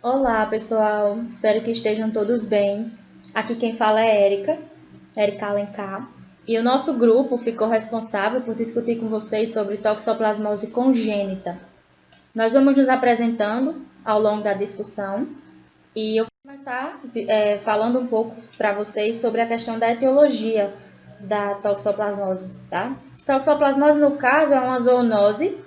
Olá, pessoal. Espero que estejam todos bem. Aqui quem fala é Érica Alencar. E o nosso grupo ficou responsável por discutir com vocês sobre toxoplasmose congênita. Nós vamos nos apresentando ao longo da discussão e eu vou começar falando um pouco para vocês sobre a questão da etiologia da toxoplasmose, tá? Toxoplasmose, no caso, é uma zoonose,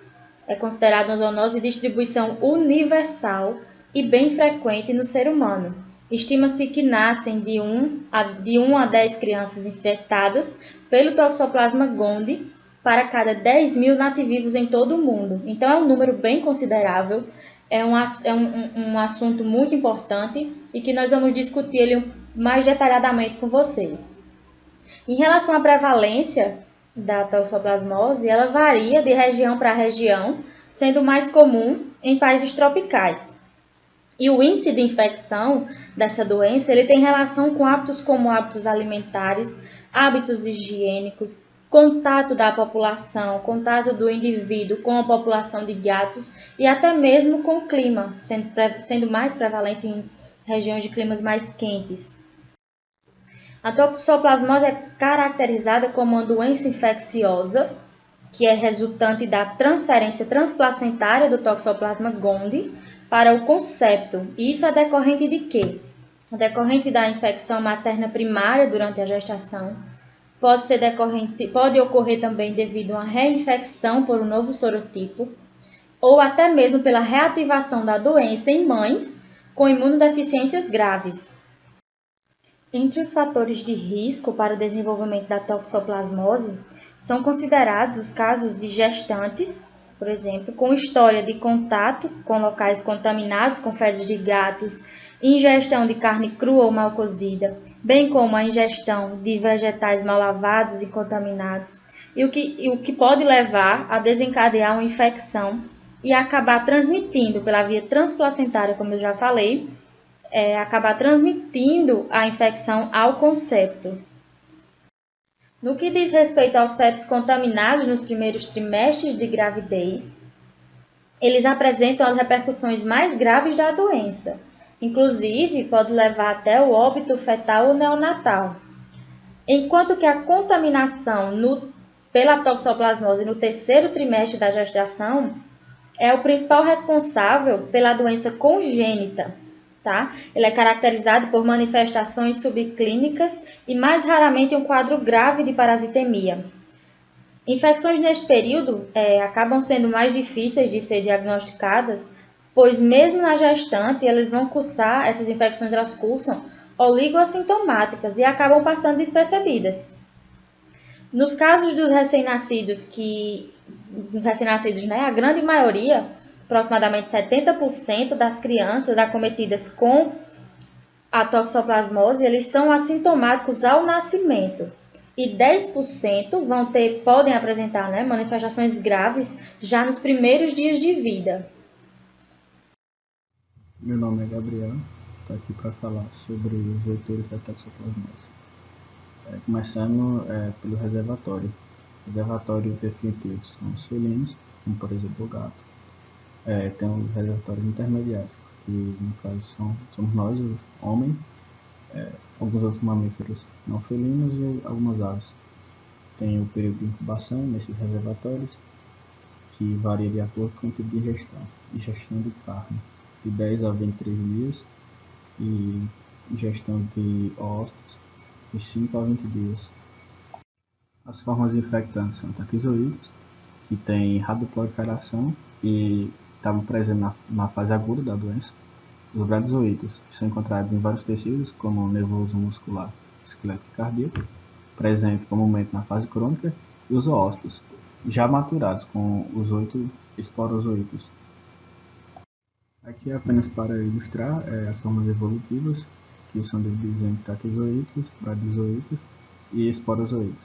é considerada uma zoonose de distribuição universal e bem frequente no ser humano. Estima-se que nascem de 1 a 10 crianças infectadas pelo Toxoplasma gondii para cada 10 mil nativos em todo o mundo. Então, é um número bem considerável, é um assunto muito importante e que nós vamos discutir ele mais detalhadamente com vocês. Em relação à prevalência da toxoplasmose, ela varia de região para região, sendo mais comum em países tropicais. E o índice de infecção dessa doença ele tem relação com hábitos como hábitos alimentares, hábitos higiênicos, contato da população, contato do indivíduo com a população de gatos e até mesmo com o clima, sendo mais prevalente em regiões de climas mais quentes. A toxoplasmose é caracterizada como uma doença infecciosa que é resultante da transferência transplacentária do Toxoplasma gondii para o concepto. E isso é decorrente de quê? É decorrente da infecção materna primária durante a gestação. Pode ocorrer também devido a uma reinfecção por um novo sorotipo, ou até mesmo pela reativação da doença em mães com imunodeficiências graves. Entre os fatores de risco para o desenvolvimento da toxoplasmose, são considerados os casos de gestantes, por exemplo, com história de contato com locais contaminados com fezes de gatos, ingestão de carne crua ou mal cozida, bem como a ingestão de vegetais mal lavados e contaminados, e o que pode levar a desencadear uma infecção e acabar transmitindo pela via transplacentária, como eu já falei, acabar transmitindo a infecção ao concepto. No que diz respeito aos fetos contaminados nos primeiros trimestres de gravidez, eles apresentam as repercussões mais graves da doença. Inclusive, pode levar até o óbito fetal ou neonatal. Enquanto que a contaminação pela toxoplasmose no terceiro trimestre da gestação é o principal responsável pela doença congênita. Tá? Ele é caracterizado por manifestações subclínicas e mais raramente um quadro grave de parasitemia. Infecções neste período acabam sendo mais difíceis de ser diagnosticadas, pois mesmo na gestante essas infecções elas cursam oligoassintomáticas e acabam passando despercebidas. Nos casos dos recém-nascidos, a grande maioria, aproximadamente 70% das crianças acometidas com a toxoplasmose, eles são assintomáticos ao nascimento. E 10% podem apresentar manifestações graves já nos primeiros dias de vida. Meu nome é Gabriel, estou aqui para falar sobre os vetores da toxoplasmose. Começando pelo reservatório. Reservatórios definitivos são os felinos, como por exemplo o gato. Tem os reservatórios intermediários, que no caso somos nós, o homem, alguns outros mamíferos não felinos e algumas aves. Tem o período de incubação nesses reservatórios, que varia de acordo com o tipo de ingestão. Ingestão de carne, de 10 a 23 dias, e ingestão de ossos, de 5 a 20 dias. As formas infectantes são taquizoídeos, que tem radioproliferação e estavam presentes na fase aguda da doença. Os bradyzoídeos, que são encontrados em vários tecidos, como o nervoso muscular, esqueleto e cardíaco, presente comumente na fase crônica, e os oócitos, já maturados com os 8 esporozoídeos. Aqui é apenas para ilustrar as formas evolutivas, que são divididas em taquizoídeos, bradyzoídeos e esporozoídeos.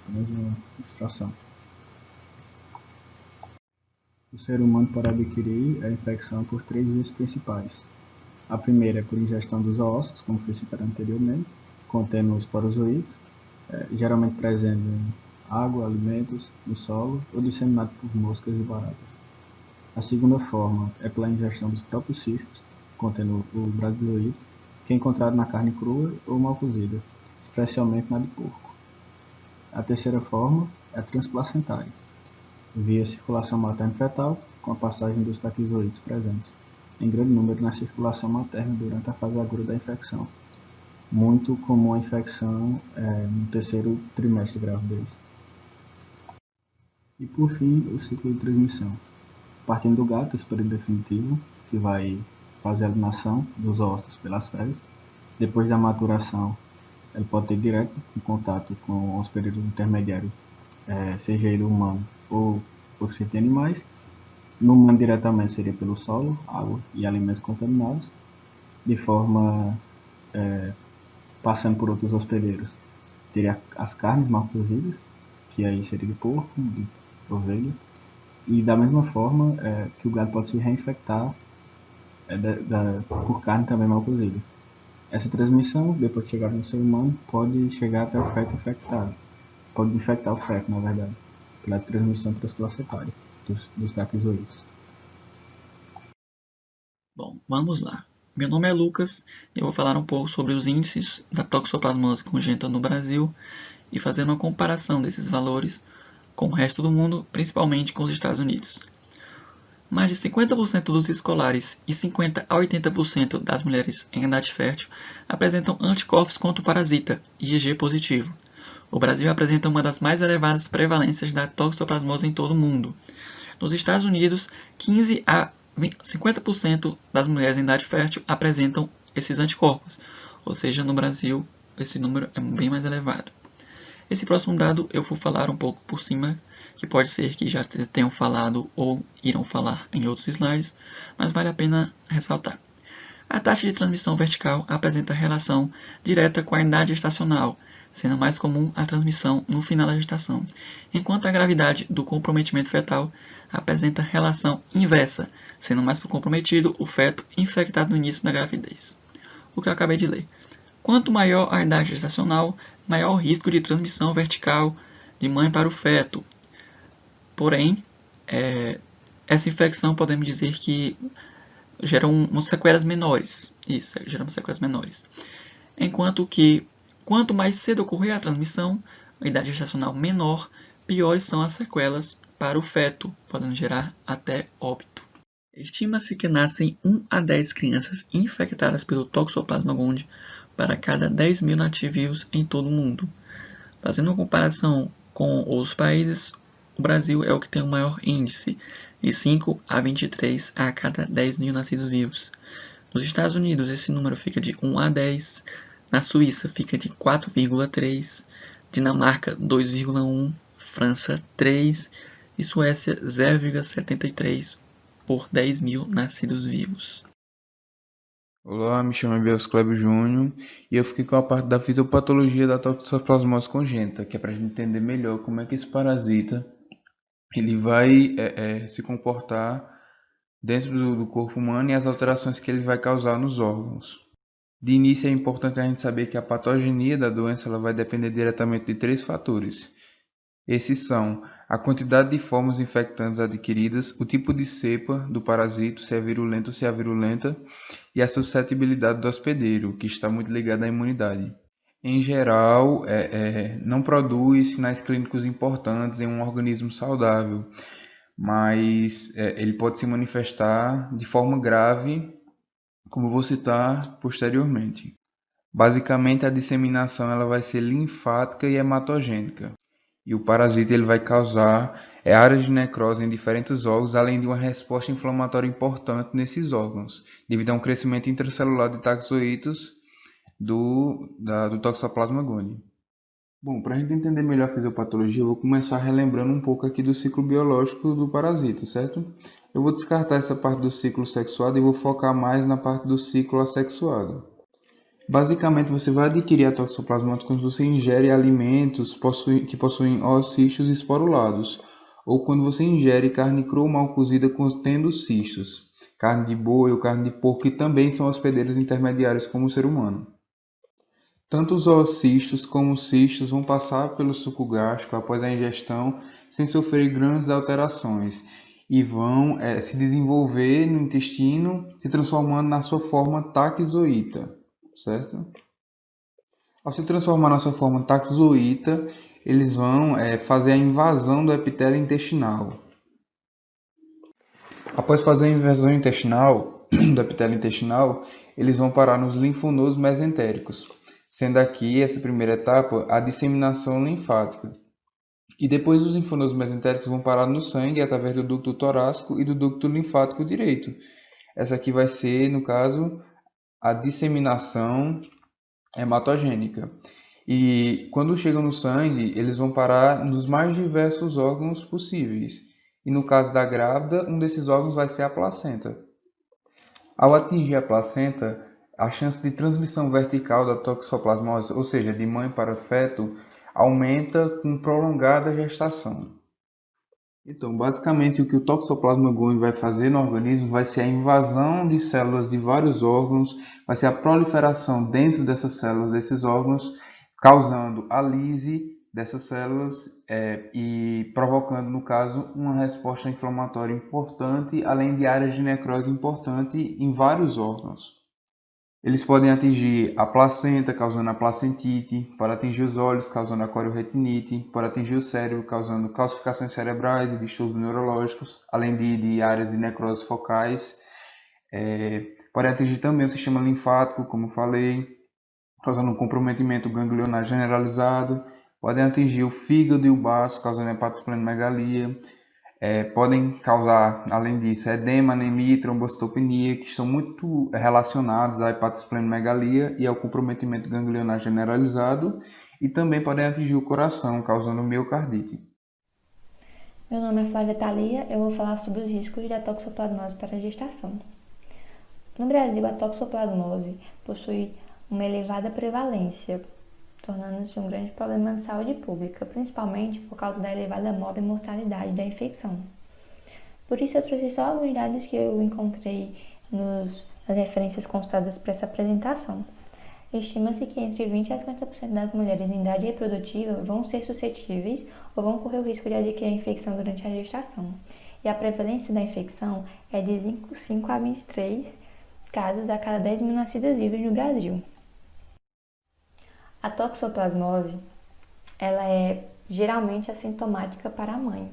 Apenas uma ilustração. O ser humano pode adquirir a infecção por 3 vias principais. A primeira é por ingestão dos ossos, como foi citado anteriormente, contendo esporozoídeos, geralmente presentes em água, alimentos, no solo ou disseminado por moscas e baratas. A segunda forma é pela ingestão dos próprios cistos, contendo o braziloído, que é encontrado na carne crua ou mal cozida, especialmente na de porco. A terceira forma é a transplacentária, via circulação materno-fetal, com a passagem dos taquizoídes presentes em grande número na circulação materna durante a fase aguda da infecção. Muito comum a infecção no terceiro trimestre da gravidez. E por fim, o ciclo de transmissão. Partindo do gato, esse período definitivo, que vai fazer a alienação dos óvulos pelas fezes. Depois da maturação, ele pode ter direto contato com o hospedeiro intermediário, seja ele humano ou por de animais. No humano diretamente seria pelo solo, água e alimentos contaminados, de forma passando por outros hospedeiros. Teria as carnes mal cozidas, que aí seria de porco, de ovelha, e da mesma forma que o gado pode se reinfectar por carne também mal cozida. Essa transmissão, depois de chegar no ser humano, pode chegar até o feto infectado. Pode infectar o feto, na verdade, pela transmissão transplacentária dos taquizoídes. Bom, vamos lá. Meu nome é Lucas e eu vou falar um pouco sobre os índices da toxoplasmose congênita no Brasil e fazer uma comparação desses valores com o resto do mundo, principalmente com os Estados Unidos. Mais de 50% dos escolares e 50 a 80% das mulheres em idade fértil apresentam anticorpos contra o parasita, IgG positivo. O Brasil apresenta uma das mais elevadas prevalências da toxoplasmose em todo o mundo. Nos Estados Unidos, 15 a 50% das mulheres em idade fértil apresentam esses anticorpos, ou seja, no Brasil esse número é bem mais elevado. Esse próximo dado eu vou falar um pouco por cima, que pode ser que já tenham falado ou irão falar em outros slides, mas vale a pena ressaltar. A taxa de transmissão vertical apresenta relação direta com a idade gestacional, sendo mais comum a transmissão no final da gestação, enquanto a gravidade do comprometimento fetal apresenta relação inversa, sendo mais comprometido o feto infectado no início da gravidez. O que eu acabei de ler. Quanto maior a idade gestacional, maior o risco de transmissão vertical de mãe para o feto. Porém, essa infecção podemos dizer que geram umas sequelas menores. Isso, geram sequelas menores. Enquanto que, quanto mais cedo ocorrer a transmissão, a idade gestacional menor, piores são as sequelas para o feto, podendo gerar até óbito. Estima-se que nascem 1 a 10 crianças infectadas pelo Toxoplasma gondii para cada 10 mil nativos em todo o mundo. Fazendo uma comparação com os países, o Brasil é o que tem o maior índice, de 5 a 23 a cada 10 mil nascidos vivos. Nos Estados Unidos, esse número fica de 1 a 10, na Suíça fica de 4,3, Dinamarca 2,1, França 3 e Suécia 0,73 por 10 mil nascidos vivos. Olá, me chamo Biels Clébio Júnior e eu fiquei com a parte da fisiopatologia da toxoplasmose congênita, que é para a gente entender melhor como é que esse parasita ele vai se comportar dentro do corpo humano e as alterações que ele vai causar nos órgãos. De início é importante a gente saber que a patogenia da doença ela vai depender diretamente de 3 fatores. Esses são a quantidade de formas infectantes adquiridas, o tipo de cepa do parasito, se é virulento ou se é virulenta, e a suscetibilidade do hospedeiro, que está muito ligada à imunidade. Em geral, não produz sinais clínicos importantes em um organismo saudável, mas ele pode se manifestar de forma grave, como vou citar posteriormente. Basicamente, a disseminação ela vai ser linfática e hematogênica. E o parasita ele vai causar áreas de necrose em diferentes órgãos, além de uma resposta inflamatória importante nesses órgãos, devido a um crescimento intracelular de taxoítos do Toxoplasma gondii. Bom, para a gente entender melhor a fisiopatologia, eu vou começar relembrando um pouco aqui do ciclo biológico do parasita, certo? Eu vou descartar essa parte do ciclo sexuado e vou focar mais na parte do ciclo assexuado. Basicamente, você vai adquirir a toxoplasmose quando você ingere alimentos que possuem oocistos esporulados, ou quando você ingere carne crua ou mal cozida contendo cistos, carne de boi ou carne de porco, que também são hospedeiros intermediários como o ser humano. Tanto os oocistos como os cistos vão passar pelo suco gástrico após a ingestão sem sofrer grandes alterações, e vão se desenvolver no intestino, se transformando na sua forma taxoíta, certo? Ao se transformar na sua forma taxoíta, eles vão fazer a invasão do epitélio intestinal. Após fazer a invasão intestinal, do epitélio intestinal, eles vão parar nos linfonodos mesentéricos, sendo aqui, essa primeira etapa, a disseminação linfática. E depois os linfonodos mesentéricos vão parar no sangue através do ducto torácico e do ducto linfático direito. Essa aqui vai ser, no caso, a disseminação hematogênica. E quando chegam no sangue, eles vão parar nos mais diversos órgãos possíveis. E no caso da grávida, um desses órgãos vai ser a placenta. Ao atingir a placenta, a chance de transmissão vertical da toxoplasmose, ou seja, de mãe para feto, aumenta com prolongada gestação. Então, basicamente, o que o Toxoplasma gondii vai fazer no organismo vai ser a invasão de células de vários órgãos, vai ser a proliferação dentro dessas células, desses órgãos, causando a lise dessas células e provocando, no caso, uma resposta inflamatória importante, além de áreas de necrose importante em vários órgãos. Eles podem atingir a placenta, causando a placentite, pode atingir os olhos, causando a corioretinite, pode atingir o cérebro, causando calcificações cerebrais e distúrbios neurológicos, além de áreas de necrose focais. Pode atingir também o sistema linfático, como falei, causando um comprometimento ganglionar generalizado. Podem atingir o fígado e o baço, causando hepatosplenomegalia. Podem causar, além disso, edema, anemia e trombocitopenia, que estão muito relacionados à hepatosplenomegalia e ao comprometimento ganglionar generalizado, e também podem atingir o coração, causando miocardite. Meu nome é Flávia Thalia, eu vou falar sobre os riscos da toxoplasmose para a gestação. No Brasil, a toxoplasmose possui uma elevada prevalência, tornando-se um grande problema de saúde pública, principalmente por causa da elevada morte e mortalidade da infecção. Por isso, eu trouxe só alguns dados que eu encontrei nas referências consultadas para essa apresentação. Estima-se que entre 20% a 50% das mulheres em idade reprodutiva vão ser suscetíveis ou vão correr o risco de adquirir a infecção durante a gestação. E a prevalência da infecção é de 5 a 23 casos a cada 10 mil nascidas vivas no Brasil. A toxoplasmose, ela é geralmente assintomática para a mãe.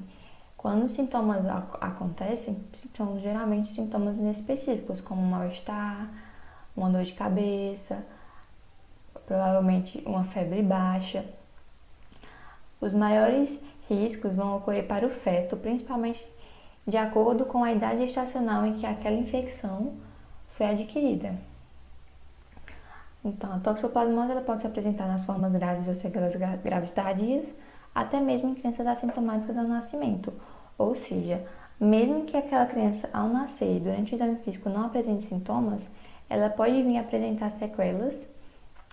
Quando os sintomas acontecem, são geralmente sintomas inespecíficos, como um mal-estar, uma dor de cabeça, provavelmente uma febre baixa. Os maiores riscos vão ocorrer para o feto, principalmente de acordo com a idade gestacional em que aquela infecção foi adquirida. Então, a toxoplasmose ela pode se apresentar nas formas graves ou sequelas graves tardias, até mesmo em crianças assintomáticas ao nascimento. Ou seja, mesmo que aquela criança, ao nascer, durante o exame físico não apresente sintomas, ela pode vir a apresentar sequelas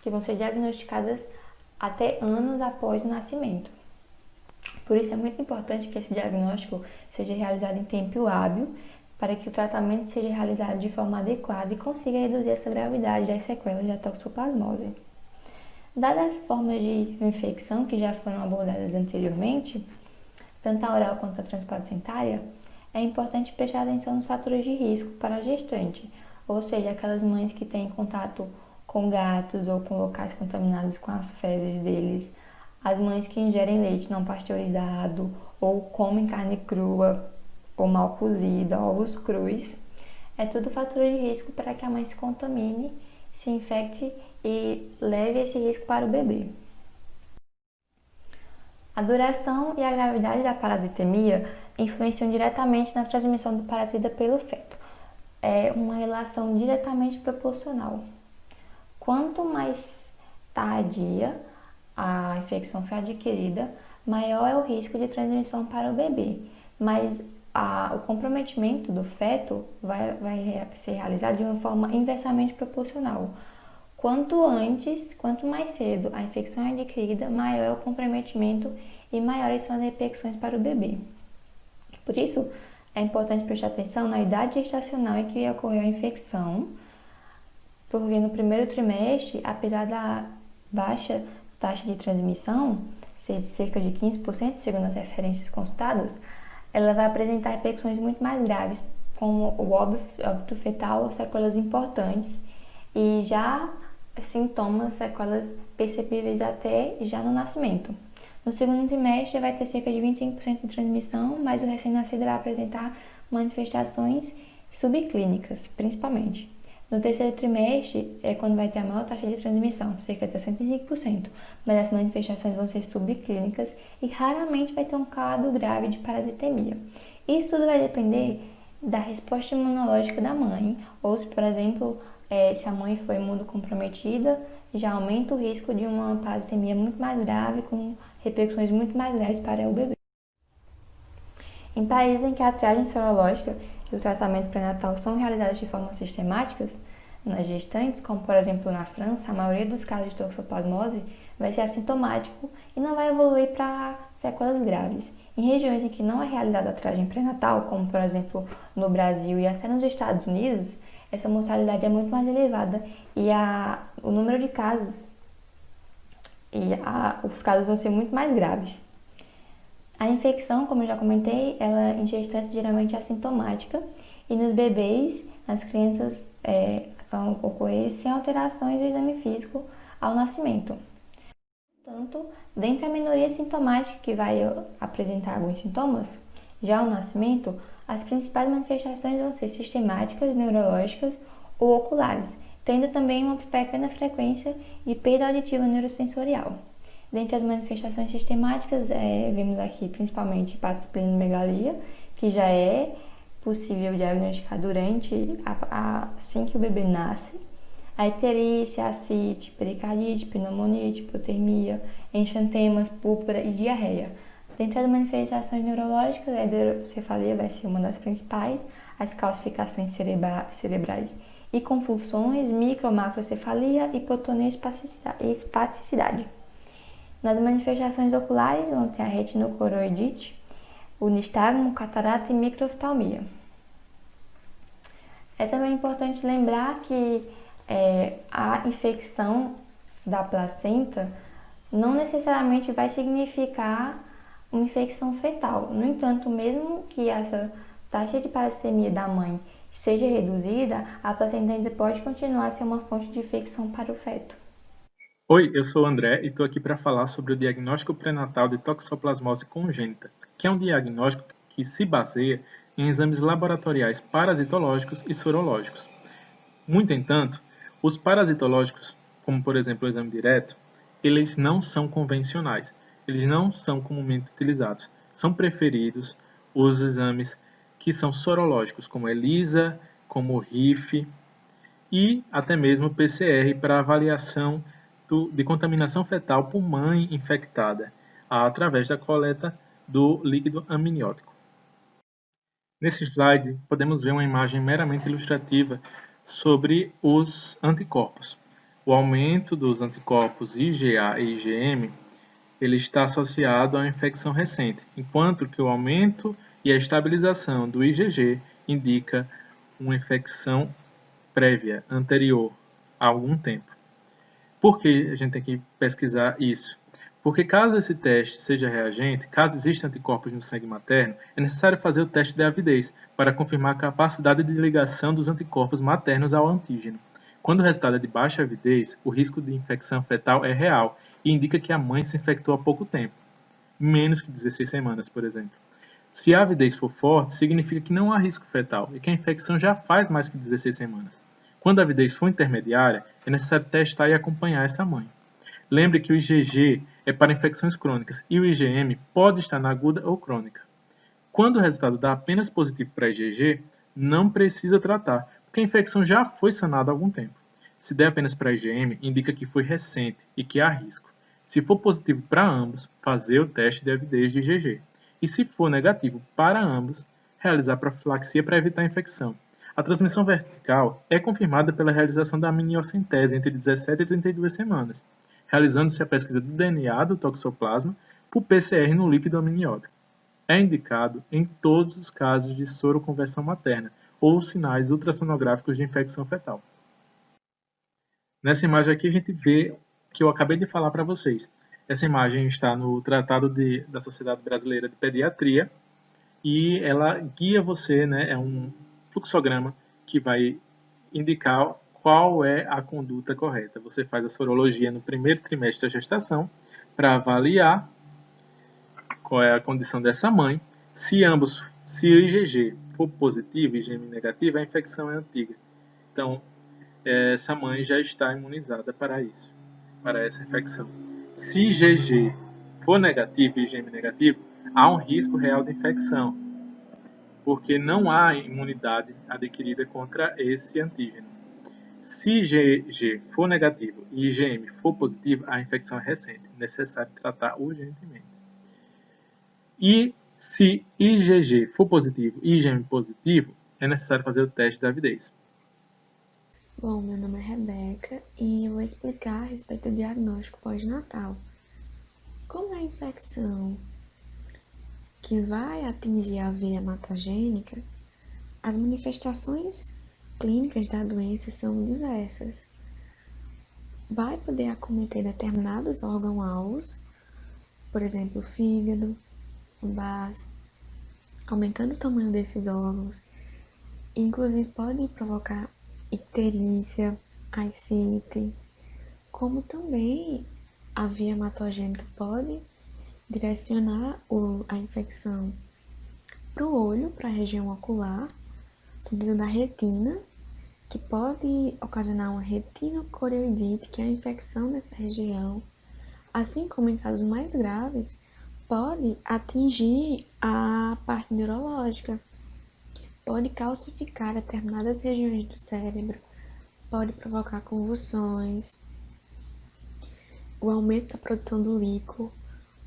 que vão ser diagnosticadas até anos após o nascimento. Por isso, é muito importante que esse diagnóstico seja realizado em tempo hábil, para que o tratamento seja realizado de forma adequada e consiga reduzir essa gravidade das sequelas da toxoplasmose. Dadas as formas de infecção que já foram abordadas anteriormente, tanto a oral quanto a transplacentária, é importante prestar atenção nos fatores de risco para a gestante, ou seja, aquelas mães que têm contato com gatos ou com locais contaminados com as fezes deles, as mães que ingerem leite não pasteurizado ou comem carne crua, ou mal cozida, ovos crus, é tudo fator de risco para que a mãe se contamine, se infecte e leve esse risco para o bebê. A duração e a gravidade da parasitemia influenciam diretamente na transmissão do parasita pelo feto. É uma relação diretamente proporcional. Quanto mais tardia a infecção foi adquirida, maior é o risco de transmissão para o bebê, mas o comprometimento do feto vai ser realizado de uma forma inversamente proporcional. Quanto mais cedo a infecção é adquirida, maior é o comprometimento e maiores são as repercussões para o bebê. Por isso, é importante prestar atenção na idade gestacional em que ocorreu a infecção, porque no primeiro trimestre, apesar da baixa taxa de transmissão, ser de cerca de 15%, segundo as referências consultadas, ela vai apresentar repercussões muito mais graves, como o óbito fetal, sequelas importantes e já sintomas, sequelas perceptíveis até já no nascimento. No segundo trimestre vai ter cerca de 25% de transmissão, mas o recém-nascido vai apresentar manifestações subclínicas, principalmente. No terceiro trimestre é quando vai ter a maior taxa de transmissão, cerca de 65%, mas as manifestações vão ser subclínicas e raramente vai ter um quadro grave de parasitemia. Isso tudo vai depender da resposta imunológica da mãe, ou se, por exemplo, se a mãe foi imunocomprometida, já aumenta o risco de uma parasitemia muito mais grave, com repercussões muito mais graves para o bebê. Em países em que a triagem serológica e o tratamento pré-natal são realizados de forma sistemáticas nas gestantes, como por exemplo na França, a maioria dos casos de toxoplasmose vai ser assintomático e não vai evoluir para sequelas graves. Em regiões em que não é realizada a triagem pré-natal, como por exemplo no Brasil e até nos Estados Unidos, essa mortalidade é muito mais elevada e o número de casos os casos vão ser muito mais graves. A infecção, como eu já comentei, ela em gestante geralmente é assintomática e nos bebês, nas crianças vão ocorrer sem alterações do exame físico ao nascimento. Portanto, dentre a minoria sintomática que vai apresentar alguns sintomas, já ao nascimento, as principais manifestações vão ser sistemáticas, neurológicas ou oculares, tendo também uma pequena frequência de perda auditiva neurosensorial. Dentre as manifestações sistemáticas, vemos aqui principalmente hepatosplenomegalia, que já é possível diagnosticar assim que o bebê nasce, a icterícia, ascite, pericardite, pneumonite, hipotermia, enxantemas, púrpura e diarreia. Dentre as manifestações neurológicas, a hidrocefalia vai ser uma das principais, as calcificações cerebrais e convulsões, micro-macrocefalia, hipotonia e espasticidade. Nas manifestações oculares, vão ter a retinocoroidite, o nistagmo, catarata e microoftalmia. É também importante lembrar que a infecção da placenta não necessariamente vai significar uma infecção fetal. No entanto, mesmo que essa taxa de parasitemia da mãe seja reduzida, a placenta ainda pode continuar a ser uma fonte de infecção para o feto. Oi, eu sou o André e estou aqui para falar sobre o diagnóstico pré-natal de toxoplasmose congênita, que é um diagnóstico que se baseia em exames laboratoriais parasitológicos e sorológicos. Muito entanto, os parasitológicos, como por exemplo o exame direto, eles não são convencionais, eles não são comumente utilizados. São preferidos os exames que são sorológicos, como ELISA, como o RIF e até mesmo o PCR para avaliação de contaminação fetal por mãe infectada, através da coleta do líquido amniótico. Nesse slide, podemos ver uma imagem meramente ilustrativa sobre os anticorpos. O aumento dos anticorpos IgA e IgM ele está associado a uma infecção recente, enquanto que o aumento e a estabilização do IgG indica uma infecção prévia, anterior, a algum tempo. Por que a gente tem que pesquisar isso? Porque caso esse teste seja reagente, caso existam anticorpos no sangue materno, é necessário fazer o teste de avidez para confirmar a capacidade de ligação dos anticorpos maternos ao antígeno. Quando o resultado é de baixa avidez, o risco de infecção fetal é real e indica que a mãe se infectou há pouco tempo, menos que 16 semanas, por exemplo. Se a avidez for forte, significa que não há risco fetal e que a infecção já faz mais que 16 semanas. Quando a avidez for intermediária, é necessário testar e acompanhar essa mãe. Lembre que o IgG é para infecções crônicas e o IgM pode estar na aguda ou crônica. Quando o resultado dá apenas positivo para IgG, não precisa tratar, porque a infecção já foi sanada há algum tempo. Se der apenas para IgM, indica que foi recente e que há risco. Se for positivo para ambos, fazer o teste de avidez de IgG. E se for negativo para ambos, realizar profilaxia para evitar a infecção. A transmissão vertical é confirmada pela realização da amniocentese entre 17 e 32 semanas, realizando-se a pesquisa do DNA do toxoplasma por PCR no líquido amniótico. É indicado em todos os casos de soroconversão materna ou sinais ultrassonográficos de infecção fetal. Nessa imagem aqui a gente vê que eu acabei de falar para vocês. Essa imagem está no Tratado da Sociedade Brasileira de Pediatria e ela guia você, né? É um fluxograma que vai indicar qual é a conduta correta. Você faz a sorologia no primeiro trimestre da gestação para avaliar qual é a condição dessa mãe. Se o IgG for positivo e IgM negativo, a infecção é antiga. Então, essa mãe já está imunizada para isso, para essa infecção. Se IgG for negativo e IgM negativo, há um risco real de infecção, porque não há imunidade adquirida contra esse antígeno. Se IgG for negativo e IgM for positivo, a infecção é recente, necessário tratar urgentemente. E se IgG for positivo e IgM positivo, é necessário fazer o teste da avidez. Bom, meu nome é Rebeca e eu vou explicar a respeito do diagnóstico pós-natal. Como é a infecção que vai atingir a via hematogênica, as manifestações clínicas da doença são diversas. Vai poder acometer determinados órgãos-alvos, por exemplo, o fígado, o baço, aumentando o tamanho desses órgãos. Inclusive pode provocar icterícia, ascite, como também a via hematogênica pode direcionar a infecção para o olho, para a região ocular, sobretudo da retina, que pode ocasionar uma retinocoreoidite, que é a infecção dessa região, assim como em casos mais graves, pode atingir a parte neurológica, pode calcificar determinadas regiões do cérebro, pode provocar convulsões, o aumento da produção do líquor,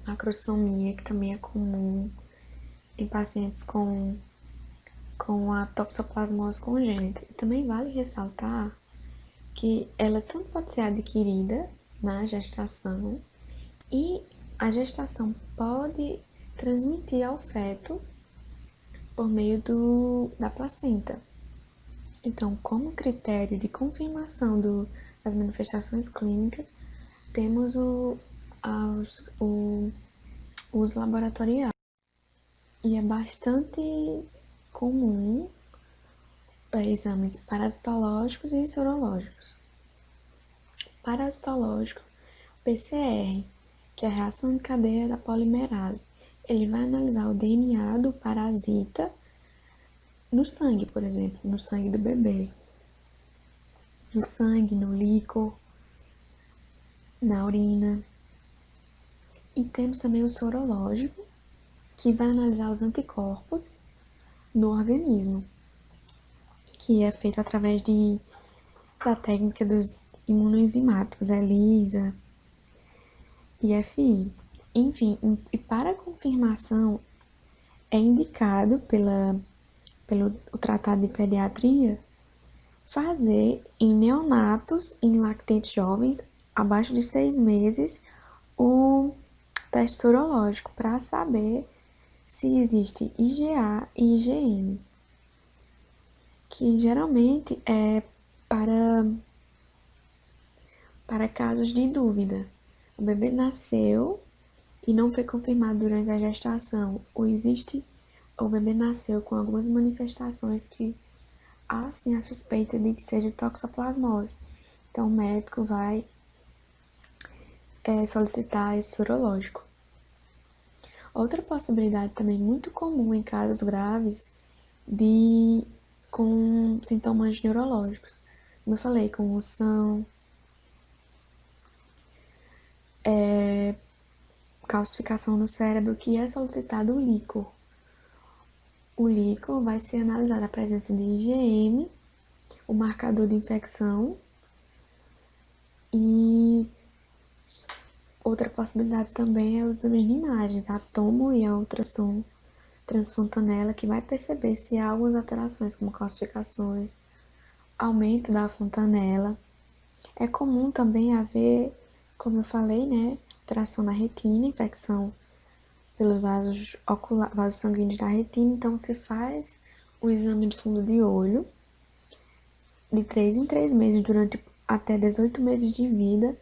macrosomia, que também é comum em pacientes com a toxoplasmose congênita. E também vale ressaltar que ela tanto pode ser adquirida na gestação e a gestação pode transmitir ao feto por meio da placenta. Então, como critério de confirmação das manifestações clínicas, temos o uso laboratorial. E é bastante comum exames parasitológicos e sorológicos. Parasitológico, PCR, que é a reação em cadeia da polimerase. Ele vai analisar o DNA do parasita no sangue, por exemplo, no sangue do bebê. No sangue, no líquor, na urina. E temos também o sorológico, que vai analisar os anticorpos no organismo, que é feito através da técnica dos imunoenzimáticos, ELISA e FI. Enfim, e para confirmação é indicado pelo Tratado de Pediatria fazer em neonatos e em lactentes jovens abaixo de 6 meses o teste sorológico para saber se existe IgA e IgM, que geralmente é para casos de dúvida. O bebê nasceu e não foi confirmado durante a gestação, ou o bebê nasceu com algumas manifestações que há sim a suspeita de que seja toxoplasmose. Então o médico vai solicitar esse sorológico. Outra possibilidade também muito comum em casos graves com sintomas neurológicos, como eu falei, convulsão, calcificação no cérebro, que é solicitado o líquor. O líquor vai ser analisado a presença de IgM, o marcador de infecção, e outra possibilidade também é os exames de imagens, a tomo e a ultrassom transfontanela, que vai perceber se há algumas alterações, como calcificações, aumento da fontanela. É comum também haver, como eu falei, né, alteração na retina, infecção pelos vasos sanguíneos da retina. Então se faz o exame de fundo de olho de 3 em 3 meses durante até 18 meses de vida.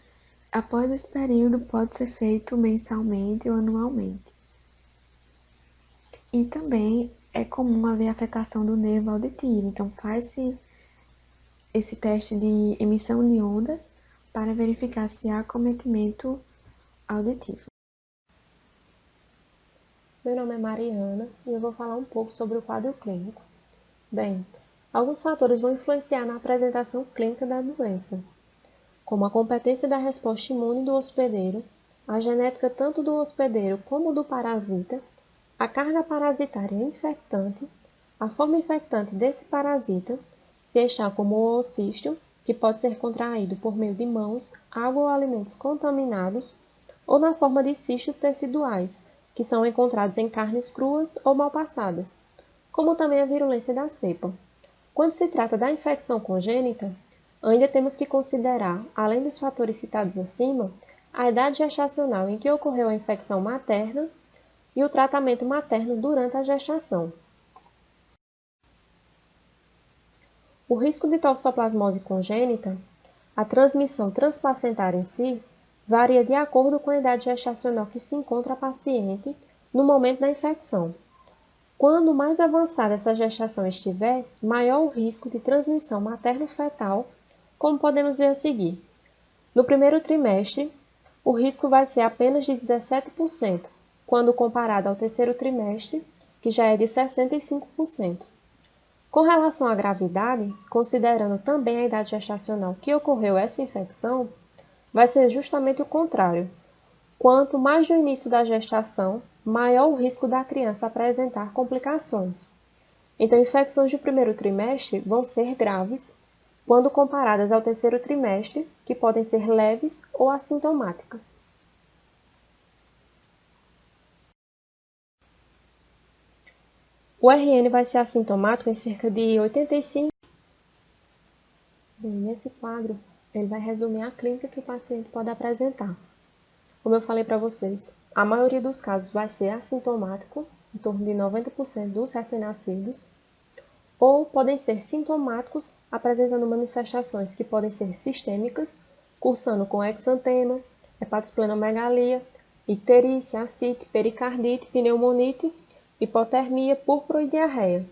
Após esse período, pode ser feito mensalmente ou anualmente. E também é comum haver afetação do nervo auditivo, então faz-se esse teste de emissão de ondas para verificar se há acometimento auditivo. Meu nome é Mariana e eu vou falar um pouco sobre o quadro clínico. Bem, alguns fatores vão influenciar na apresentação clínica da doença, como a competência da resposta imune do hospedeiro, a genética tanto do hospedeiro como do parasita, a carga parasitária infectante, a forma infectante desse parasita, se está como o oocístio, que pode ser contraído por meio de mãos, água ou alimentos contaminados, ou na forma de cistos teciduais, que são encontrados em carnes cruas ou mal passadas, como também a virulência da cepa. Quando se trata da infecção congênita, ainda temos que considerar, além dos fatores citados acima, a idade gestacional em que ocorreu a infecção materna e o tratamento materno durante a gestação. O risco de toxoplasmose congênita, a transmissão transplacentária em si, varia de acordo com a idade gestacional que se encontra a paciente no momento da infecção. Quando mais avançada essa gestação estiver, maior o risco de transmissão materno-fetal, como podemos ver a seguir. No primeiro trimestre, o risco vai ser apenas de 17%, quando comparado ao terceiro trimestre, que já é de 65%. Com relação à gravidade, considerando também a idade gestacional que ocorreu essa infecção, vai ser justamente o contrário. Quanto mais no início da gestação, maior o risco da criança apresentar complicações. Então, infecções do primeiro trimestre vão ser graves, quando comparadas ao terceiro trimestre, que podem ser leves ou assintomáticas. O RN vai ser assintomático em cerca de 85%. Bem, nesse quadro, ele vai resumir a clínica que o paciente pode apresentar. Como eu falei para vocês, a maioria dos casos vai ser assintomático, em torno de 90% dos recém-nascidos, ou podem ser sintomáticos, apresentando manifestações que podem ser sistêmicas, cursando com exantema, hepatosplenomegalia, icterícia, ascite, pericardite, pneumonite, hipotermia, púrpura e diarreia,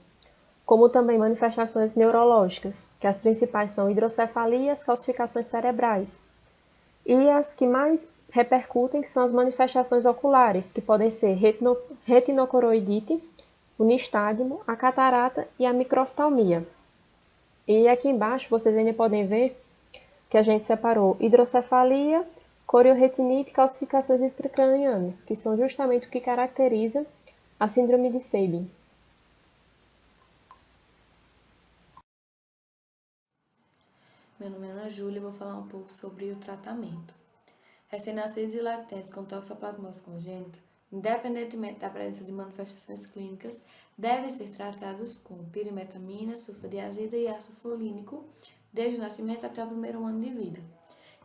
como também manifestações neurológicas, que as principais são hidrocefalia e as calcificações cerebrais. E as que mais repercutem são as manifestações oculares, que podem ser retinocoroidite, o nistagmo, a catarata e a microftalmia. E aqui embaixo vocês ainda podem ver que a gente separou hidrocefalia, corioretinite e calcificações intracranianas, que são justamente o que caracteriza a síndrome de Sabin. Meu nome é Ana Júlia e vou falar um pouco sobre o tratamento. Recém-nascidos e lactantes com toxoplasmose congênita, independentemente da presença de manifestações clínicas, devem ser tratados com pirimetamina, sulfadiazida e ácido folínico desde o nascimento até o primeiro ano de vida.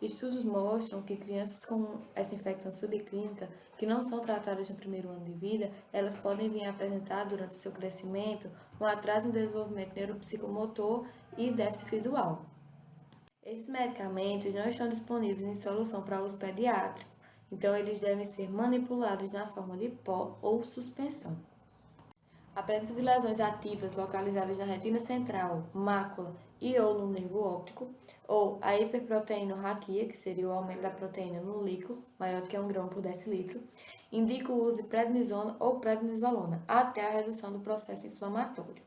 Estudos mostram que crianças com essa infecção subclínica, que não são tratadas no primeiro ano de vida, elas podem vir a apresentar durante seu crescimento um atraso no desenvolvimento neuropsicomotor e déficit visual. Esses medicamentos não estão disponíveis em solução para uso pediátrico, então eles devem ser manipulados na forma de pó ou suspensão. A presença de lesões ativas localizadas na retina central, mácula e ou no nervo óptico, ou a hiperproteinorraquia, que seria o aumento da proteína no líquido, maior do que 1 grama por decilitro, indica o uso de prednisona ou prednisolona, até a redução do processo inflamatório.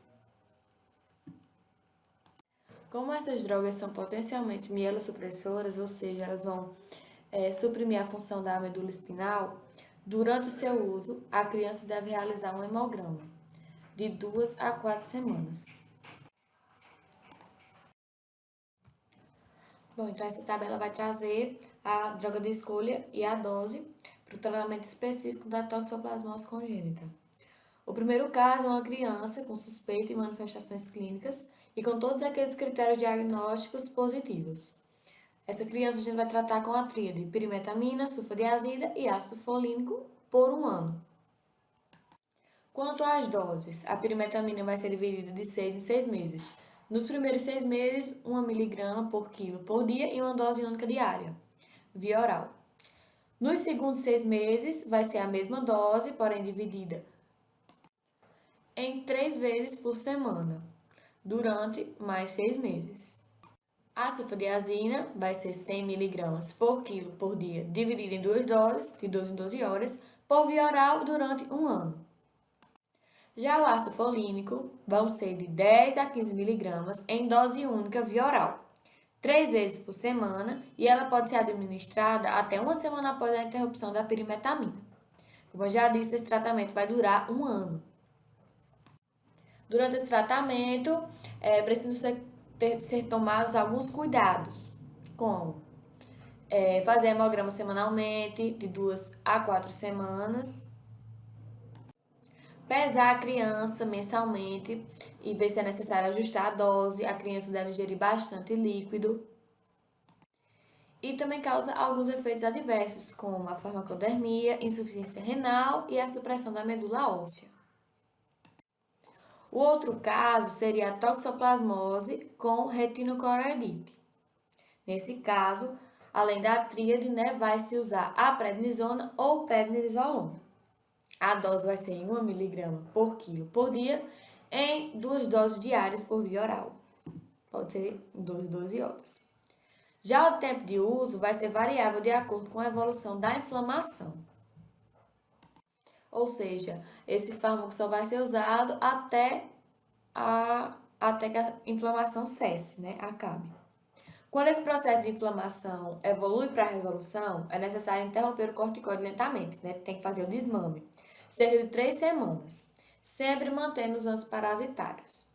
Como essas drogas são potencialmente mielossupressoras, ou seja, elas vão suprimir a função da medula espinal, durante o seu uso, a criança deve realizar um hemograma de 2 a 4 semanas. Bom, então essa tabela vai trazer a droga de escolha e a dose para o tratamento específico da toxoplasmose congênita. O primeiro caso é uma criança com suspeita e manifestações clínicas e com todos aqueles critérios diagnósticos positivos. Essa criança a gente vai tratar com a tríade pirimetamina, sulfadiazida e ácido folínico por 1 ano. Quanto às doses, a pirimetamina vai ser dividida de 6 em 6 meses. Nos primeiros 6 meses, 1 mg por quilo por dia e uma dose única diária, via oral. Nos segundos 6 meses, vai ser a mesma dose, porém dividida em 3 vezes por semana, durante mais 6 meses. A sulfadiazina vai ser 100 mg por quilo por dia, dividido em 2 doses, de 12 em 12 horas, por via oral durante 1 ano. Já o ácido folínico vão ser de 10 a 15 mg em dose única via oral, 3 vezes por semana, e ela pode ser administrada até 1 semana após a interrupção da pirimetamina. Como eu já disse, esse tratamento vai durar 1 ano. Durante esse tratamento, precisam ser tomados alguns cuidados, como fazer hemograma semanalmente, de 2 a 4 semanas, pesar a criança mensalmente e ver se é necessário ajustar a dose. A criança deve ingerir bastante líquido. E também causa alguns efeitos adversos, como a farmacodermia, insuficiência renal e a supressão da medula óssea. O outro caso seria a toxoplasmose com retinocoroidite. Nesse caso, além da tríade, vai se usar a prednisona ou prednisolona. A dose vai ser em 1 mg por quilo por dia, em 2 doses diárias por via oral. Pode ser em 12 horas. Já o tempo de uso vai ser variável de acordo com a evolução da inflamação. Ou seja, esse fármaco só vai ser usado até que a inflamação cesse, acabe. Quando esse processo de inflamação evolui para a resolução, é necessário interromper o corticoide lentamente, tem que fazer o desmame, cerca de 3 semanas, sempre mantendo os antiparasitários.